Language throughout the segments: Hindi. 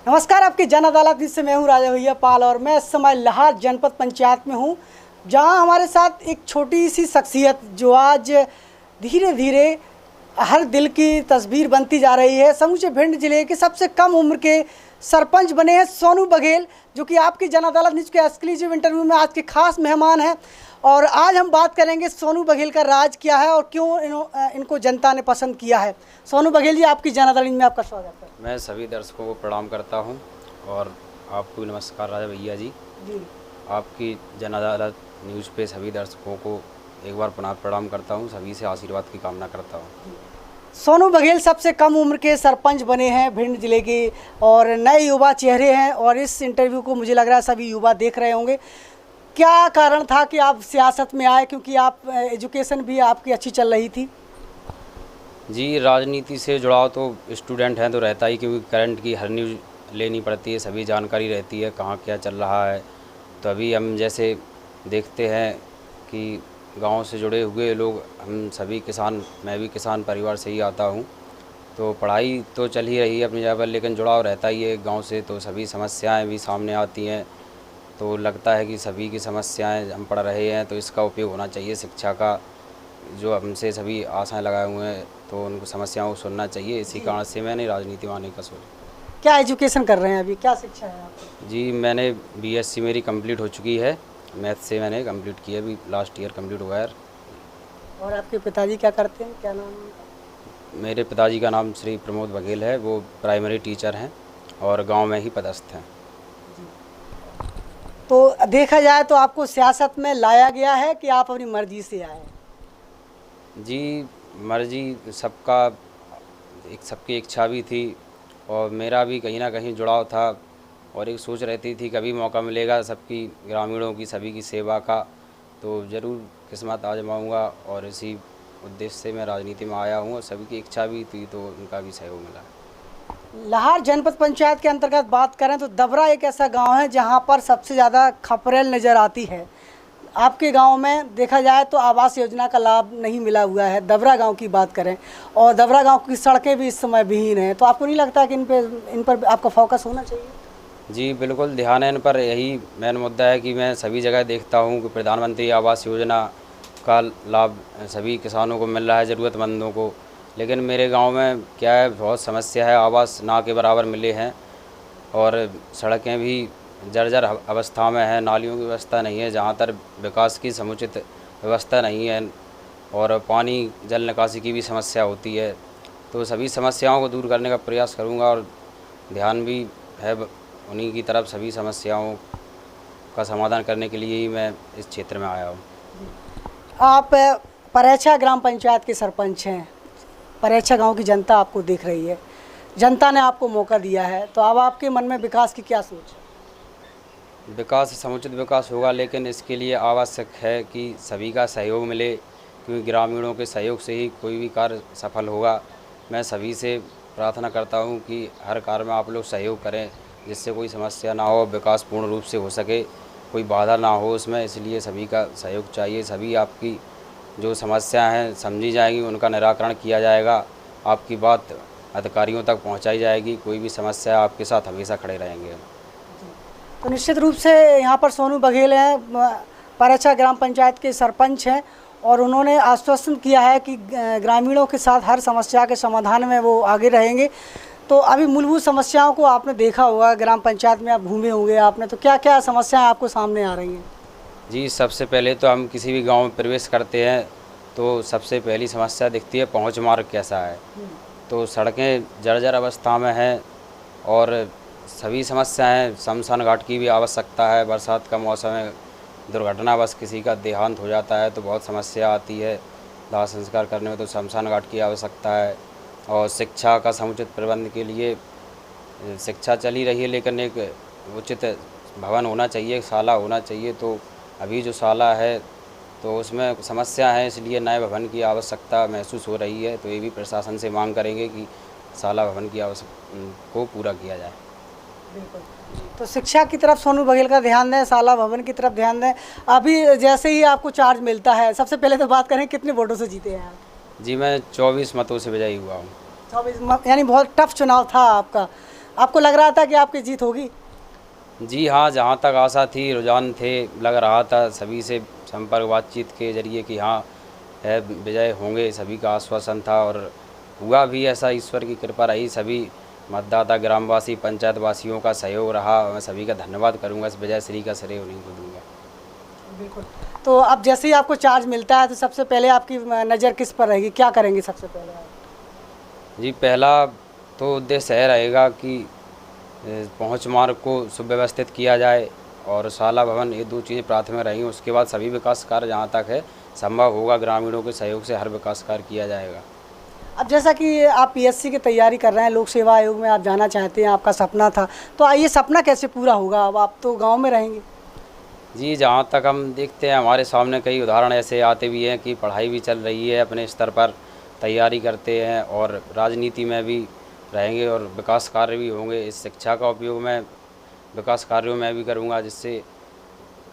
नमस्कार, आपकी जन अदालत से मैं हूं राजा भैया पाल और मैं इस समय लाहार जनपद पंचायत में हूं, जहां हमारे साथ एक छोटी सी शख्सियत जो आज धीरे धीरे हर दिल की तस्वीर बनती जा रही है। समूचे भिंड जिले के सबसे कम उम्र के सरपंच बने हैं सोनू बघेल, जो कि आपकी जन अदालत न्यूज़ के एक्सक्लूसिव इंटरव्यू में आज के खास मेहमान हैं। और आज हम बात करेंगे सोनू बघेल का राज क्या है और क्यों इनको जनता ने पसंद किया है। सोनू बघेल जी, आपकी जन अदालत में आपका स्वागत है। मैं सभी दर्शकों को प्रणाम करता हूं और आपको नमस्कार राजा भैया जी। आपकी जन अदालत न्यूज़ पे सभी दर्शकों को एक बार पुनः प्रणाम करता हूं, सभी से आशीर्वाद की कामना करता हूं। सोनू बघेल सबसे कम उम्र के सरपंच बने हैं भिंड जिले के और नए युवा चेहरे हैं और इस इंटरव्यू को मुझे लग रहा है सभी युवा देख रहे होंगे। क्या कारण था कि आप सियासत में आए, क्योंकि आप एजुकेशन भी आपकी अच्छी चल रही थी? जी, राजनीति से जुड़ाव तो स्टूडेंट हैं तो रहता ही, क्योंकि करंट की हर न्यूज़ लेनी पड़ती है, सभी जानकारी रहती है कहाँ क्या चल रहा है। तो अभी हम जैसे देखते हैं कि गांव से जुड़े हुए लोग, हम सभी किसान, मैं भी किसान परिवार से ही आता हूं, तो पढ़ाई तो चल ही रही है अपनी जगह पर, लेकिन जुड़ाव रहता ही है गांव से, तो सभी समस्याएं भी सामने आती हैं। तो लगता है कि सभी की समस्याएं हम पढ़ रहे हैं तो इसका उपयोग होना चाहिए शिक्षा का, जो हमसे सभी आशाएं लगाए हुए हैं तो उनको समस्याओं को सुनना चाहिए। इसी कारण से मैंने राजनीति में आने का सोचा। क्या एजुकेशन कर रहे हैं अभी, क्या शिक्षा है आपकी? जी, मैंने बीएससी मेरी कंप्लीट हो चुकी है, मैथ से मैंने कंप्लीट किया, अभी लास्ट ईयर कंप्लीट हुआ है। और आपके पिताजी क्या करते हैं, क्या नाम है उनका? मेरे पिताजी का नाम श्री प्रमोद बघेल है, वो प्राइमरी टीचर हैं और गांव में ही पदस्थ हैं। तो देखा जाए तो आपको सियासत में लाया गया है कि आप अपनी मर्जी से आए? जी, मर्जी सबका, एक सबकी इच्छा भी थी और मेरा भी कहीं ना कहीं जुड़ाव था और एक सोच रहती थी कभी मौका मिलेगा सबकी, ग्रामीणों की, सभी की सेवा का, तो ज़रूर किस्मत आजमाऊंगा और इसी उद्देश्य से मैं राजनीति में आया हूँ और सभी की इच्छा भी थी तो उनका भी सहयोग मिला। लाहार जनपद पंचायत के अंतर्गत बात करें तो दबरा एक ऐसा गांव है जहां पर सबसे ज़्यादा खपरेल नज़र आती है। आपके गांव में देखा जाए तो आवास योजना का लाभ नहीं मिला हुआ है। दबरा गांव की बात करें और दबरा गांव की सड़कें भी इस समय विहीन हैं, तो आपको नहीं लगता कि इन पर आपका फोकस होना चाहिए? जी बिल्कुल, ध्यान है इन पर। यही मेन मुद्दा है कि मैं सभी जगह देखता हूँ कि प्रधानमंत्री आवास योजना का लाभ सभी किसानों को मिल रहा है, ज़रूरतमंदों को, लेकिन मेरे गांव में क्या है, बहुत समस्या है, आवास ना के बराबर मिले हैं और सड़कें भी जर्जर अवस्था में है, नालियों की व्यवस्था नहीं है, जहाँ तक विकास की समुचित व्यवस्था नहीं है और पानी जल निकासी की भी समस्या होती है। तो सभी समस्याओं को दूर करने का प्रयास करूँगा और ध्यान भी है उन्हीं की तरफ, सभी समस्याओं का समाधान करने के लिए ही मैं इस क्षेत्र में आया हूँ। आप परेछा ग्राम पंचायत के सरपंच हैं, परेछा गांव की जनता आपको देख रही है, जनता ने आपको मौका दिया है, तो अब आपके मन में विकास की क्या सोच है? विकास, समुचित विकास होगा, लेकिन इसके लिए आवश्यक है कि सभी का सहयोग मिले, क्योंकि ग्रामीणों के सहयोग से ही कोई भी कार्य सफल होगा। मैं सभी से प्रार्थना करता हूँ कि हर कार्य में आप लोग सहयोग करें, जिससे कोई समस्या ना हो, विकास पूर्ण रूप से हो सके, कोई बाधा ना हो उसमें, इसलिए सभी का सहयोग चाहिए। सभी आपकी जो समस्याएं हैं समझी जाएंगी, उनका निराकरण किया जाएगा, आपकी बात अधिकारियों तक पहुंचाई जाएगी, कोई भी समस्या आपके साथ हमेशा खड़े रहेंगे। तो निश्चित रूप से यहाँ पर सोनू बघेल हैं, परेछा ग्राम पंचायत के सरपंच हैं और उन्होंने आश्वासन किया है कि ग्रामीणों के साथ हर समस्या के समाधान में वो आगे रहेंगे। तो अभी मूलभूत समस्याओं को आपने देखा होगा, ग्राम पंचायत में आप घूमे होंगे आपने, तो क्या क्या समस्याएं आपको सामने आ रही हैं? जी, सबसे पहले तो हम किसी भी गांव में प्रवेश करते हैं तो सबसे पहली समस्या दिखती है पहुंच मार्ग कैसा है। तो सड़कें जर्जर अवस्था में हैं और सभी समस्याएं, शमशान घाट की भी आवश्यकता है, बरसात का मौसम है, दुर्घटनावश किसी का देहांत हो जाता है तो बहुत समस्या आती है, दाह संस्कार करने में तो शमशान घाट की आवश्यकता है। और शिक्षा का समुचित प्रबंध के लिए, शिक्षा चली रही है लेकिन एक उचित भवन होना चाहिए, एक शाला होना चाहिए, तो अभी जो शाला है तो उसमें समस्या है, इसलिए नए भवन की आवश्यकता महसूस हो रही है। तो ये भी प्रशासन से मांग करेंगे कि शाला भवन की आवश्यकता को पूरा किया जाए। बिल्कुल, तो शिक्षा की तरफ सोनू बघेल का ध्यान दें, शाला भवन की तरफ ध्यान दें। अभी जैसे ही आपको चार्ज मिलता है, सबसे पहले तो बात करें कितने वोटों से जीते हैं आप? जी, मैं 24 मतों से विजयी हुआ हूँ। 24, यानी बहुत टफ चुनाव था आपका। आपको लग रहा था कि आपकी जीत होगी? जी हाँ, जहाँ तक आशा थी, रुझान थे, लग रहा था सभी से संपर्क बातचीत के ज़रिए कि हाँ है विजय होंगे, सभी का आश्वासन था और हुआ भी ऐसा। ईश्वर की कृपा रही, सभी मतदाता, ग्रामवासी, पंचायत वासियों का सहयोग रहा। मैं सभी का धन्यवाद करूँगा, इस विजय श्री का श्रेय उन्हीं को दूँगा। बिल्कुल। तो अब जैसे ही आपको चार्ज मिलता है तो सबसे पहले आपकी नज़र किस पर रहेगी, क्या करेंगे सबसे पहले आप? जी, पहला तो उद्देश्य यह रहेगा कि पहुँच मार्ग को सुव्यवस्थित किया जाए और शाला भवन, ये 2 चीज़ें प्राथमिक रहेंगी। उसके बाद सभी विकास कार्य जहाँ तक है संभव होगा, ग्रामीणों के सहयोग से हर विकास कार्य किया जाएगा। अब जैसा कि आप पीएससी की तैयारी कर रहे हैं, लोक सेवा आयोग में आप जाना चाहते हैं, आपका सपना था, तो ये सपना कैसे पूरा होगा? अब आप तो गांव में रहेंगे। जी, जहाँ तक हम देखते हैं हमारे सामने कई उदाहरण ऐसे आते भी हैं कि पढ़ाई भी चल रही है, अपने स्तर पर तैयारी करते हैं और राजनीति में भी रहेंगे और विकास कार्य भी होंगे। इस शिक्षा का उपयोग मैं विकास कार्यों में भी करूँगा, जिससे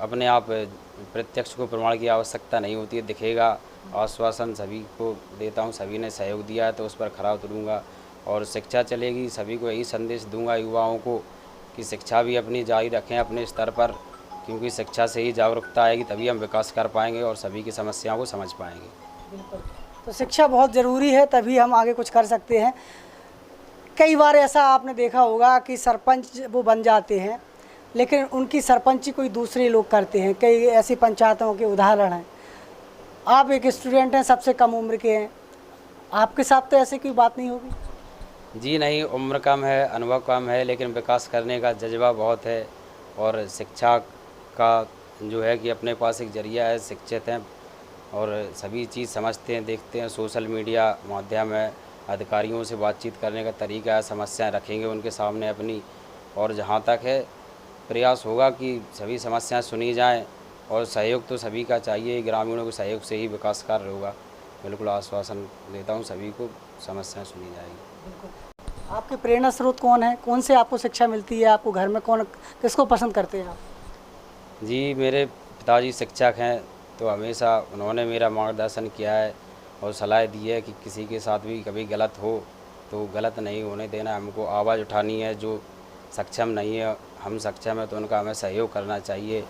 अपने आप प्रत्यक्ष को प्रमाण की आवश्यकता नहीं होती है, दिखेगा। आश्वासन सभी को देता हूँ, सभी ने सहयोग दिया है तो उस पर खरा उतरूँगा और शिक्षा चलेगी। सभी को यही संदेश दूंगा युवाओं को कि शिक्षा भी अपनी जारी रखें अपने स्तर पर, क्योंकि शिक्षा से ही जागरूकता आएगी, तभी हम विकास कर पाएंगे और सभी की समस्याओं को समझ पाएंगे। बिल्कुल। तो शिक्षा बहुत ज़रूरी है, तभी हम आगे कुछ कर सकते हैं। कई बार ऐसा आपने देखा होगा कि सरपंच वो बन जाते हैं, लेकिन उनकी सरपंची कोई दूसरे लोग करते हैं। कई ऐसी पंचायतों के उदाहरण हैं। आप एक स्टूडेंट हैं, सबसे कम उम्र के हैं, आपके साथ तो ऐसी कोई बात नहीं होगी? जी नहीं, उम्र कम है, अनुभव कम है, लेकिन विकास करने का जज्बा बहुत है और शिक्षा का जो है कि अपने पास एक जरिया है, शिक्षित हैं और सभी चीज़ समझते हैं, देखते हैं। सोशल मीडिया माध्यम है, अधिकारियों से बातचीत करने का तरीका है, समस्याएं रखेंगे उनके सामने अपनी, और जहाँ तक है प्रयास होगा कि सभी समस्याएं सुनी जाएं और सहयोग तो सभी का चाहिए, ग्रामीणों के सहयोग से ही विकास कार्य होगा। बिल्कुल आश्वासन देता हूँ, सभी को समस्याएं सुनी जाएगी। बिल्कुल। आपके प्रेरणा स्रोत कौन है? कौन से आपको शिक्षा मिलती है? आपको घर में कौन, किसको पसंद करते हैं आप? जी, मेरे पिताजी शिक्षक हैं, तो हमेशा उन्होंने मेरा मार्गदर्शन किया है और सलाह दी है कि किसी के साथ भी कभी गलत हो तो गलत नहीं होने देना, हमको आवाज़ उठानी है। जो सक्षम नहीं है, हम सक्षम हैं तो उनका हमें सहयोग करना चाहिए।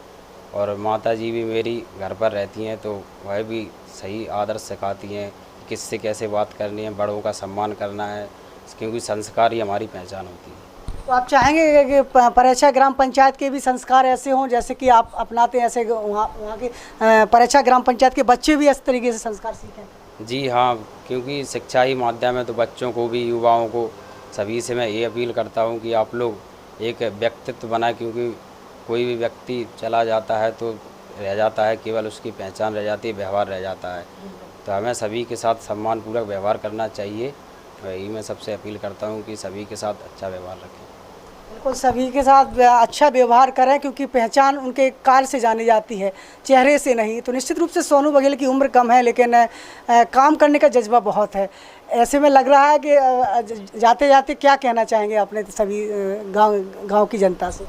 और माता जी भी मेरी घर पर रहती हैं, तो वह भी सही आदर्श सिखाती हैं कि किससे कैसे बात करनी है, बड़ों का सम्मान करना है, क्योंकि संस्कार ही हमारी पहचान होती है। तो आप चाहेंगे कि परेछा ग्राम पंचायत के भी संस्कार ऐसे हों जैसे कि आप अपनाते हैं, ऐसे वहाँ के परेछा ग्राम पंचायत के बच्चे भी इस तरीके से संस्कार सीखें? जी हाँ, क्योंकि शिक्षा ही माध्यम है, तो बच्चों को भी, युवाओं को, सभी से मैं ये अपील करता हूँ कि आप लोग एक व्यक्तित्व बनाए, क्योंकि कोई भी व्यक्ति चला जाता है तो रह जाता है, केवल उसकी पहचान रह जाती है, व्यवहार रह जाता है। तो हमें सभी के साथ सम्मानपूर्वक व्यवहार करना चाहिए। वही मैं सबसे अपील करता हूँ कि सभी के साथ अच्छा व्यवहार रखें। बिल्कुल, सभी के साथ अच्छा व्यवहार करें, क्योंकि पहचान उनके कार्य से जानी जाती है, चेहरे से नहीं। तो निश्चित रूप से सोनू बघेल की उम्र कम है, लेकिन काम करने का जज्बा बहुत है। ऐसे में लग रहा है कि जाते जाते क्या कहना चाहेंगे अपने सभी गांव की जनता से?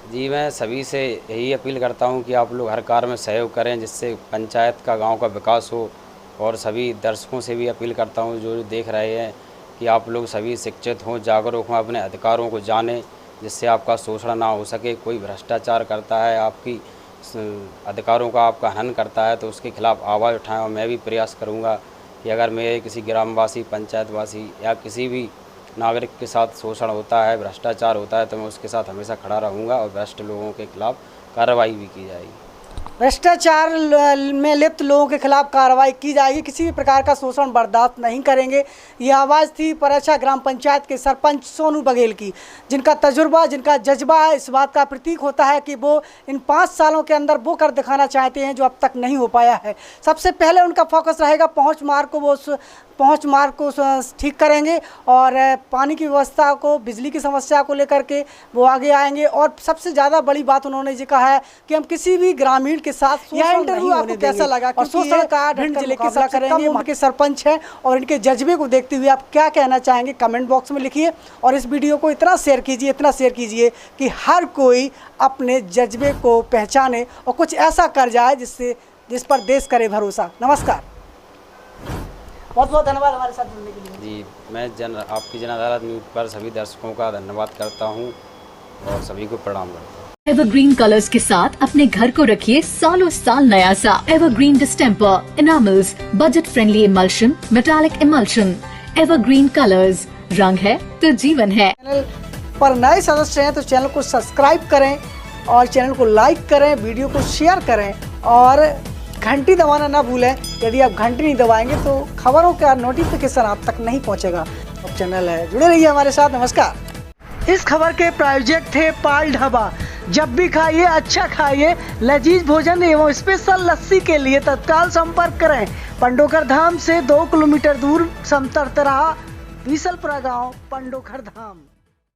जी, मैं सभी से यही अपील करता हूँ कि आप लोग हर कार्य में सहयोग करें, जिससे पंचायत का, गांव का विकास हो। और सभी दर्शकों से भी अपील करता हूँ जो देख रहे हैं कि आप लोग सभी शिक्षित हों, जागरूक हों, अपने अधिकारों को जानें, जिससे आपका शोषण ना हो सके। कोई भ्रष्टाचार करता है, आपकी अधिकारों का आपका हनन करता है, तो उसके खिलाफ आवाज़ उठाएं। और मैं भी प्रयास करूँगा कि अगर मेरे किसी ग्रामवासी, पंचायतवासी या किसी भी नागरिक के साथ शोषण होता है, भ्रष्टाचार होता है, तो मैं उसके साथ हमेशा खड़ा रहूँगा और भ्रष्ट लोगों के खिलाफ कार्रवाई भी की जाएगी। भ्रष्टाचार में लिप्त लोगों के खिलाफ कार्रवाई की जाएगी, किसी भी प्रकार का शोषण बर्दाश्त नहीं करेंगे। ये आवाज़ थी परेछा ग्राम पंचायत के सरपंच सोनू बघेल की, जिनका तजुर्बा, जिनका जज्बा है, इस बात का प्रतीक होता है कि वो इन 5 सालों के अंदर वो कर दिखाना चाहते हैं जो अब तक नहीं हो पाया है। सबसे पहले उनका फोकस रहेगा पहुँच मार्ग को ठीक करेंगे और पानी की व्यवस्था को, बिजली की समस्या को लेकर के वो आगे आएंगे। और सबसे ज़्यादा बड़ी बात उन्होंने ये कहा है कि हम किसी भी ग्रामीण के साथ यह इंटरव्यू आपको कैसा लगा, और शोषण का भिंड जिले के सबसे कम उम्र के सरपंच हैं, और इनके जज्बे को देखते हुए आप क्या कहना चाहेंगे कमेंट बॉक्स में लिखिए। और इस वीडियो को इतना शेयर कीजिए कि हर कोई अपने जज्बे को पहचाने और कुछ ऐसा कर जाए जिस पर देश करे भरोसा। नमस्कार। बहुत बहुत धन्यवाद हमारे साथ जुड़ने के लिए। जी, मैं आपकी जन अदालत न्यूज़ पर सभी दर्शकों का धन्यवाद करता हूँ और सभी को प्रणाम करता हूँ। एवरग्रीन कलर्स के साथ अपने घर को रखिए सालों साल नया सा। Evergreen distemper, enamels, budget friendly emulsion, metallic emulsion. Evergreen colours, रंग है तो जीवन है। चैनल पर नए सदस्य हैं तो चैनल को सब्सक्राइब करें और चैनल को लाइक करें, वीडियो को शेयर करें और घंटी दबाना ना भूलें। यदि आप घंटी नहीं दबाएंगे तो खबरों का नोटिफिकेशन आप तक नहीं पहुंचेगा। अब चैनल है, जुड़े रहिए हमारे साथ। नमस्कार। इस खबर के प्रायोजक थे पाल ढाबा। जब भी खाइए अच्छा खाइए। लजीज भोजन एवं स्पेशल लस्सी के लिए तत्काल संपर्क करें। पंडोखर धाम से 2 किलोमीटर दूर समतरतराहा बीसलपुरा गांव, पंडोखर धाम।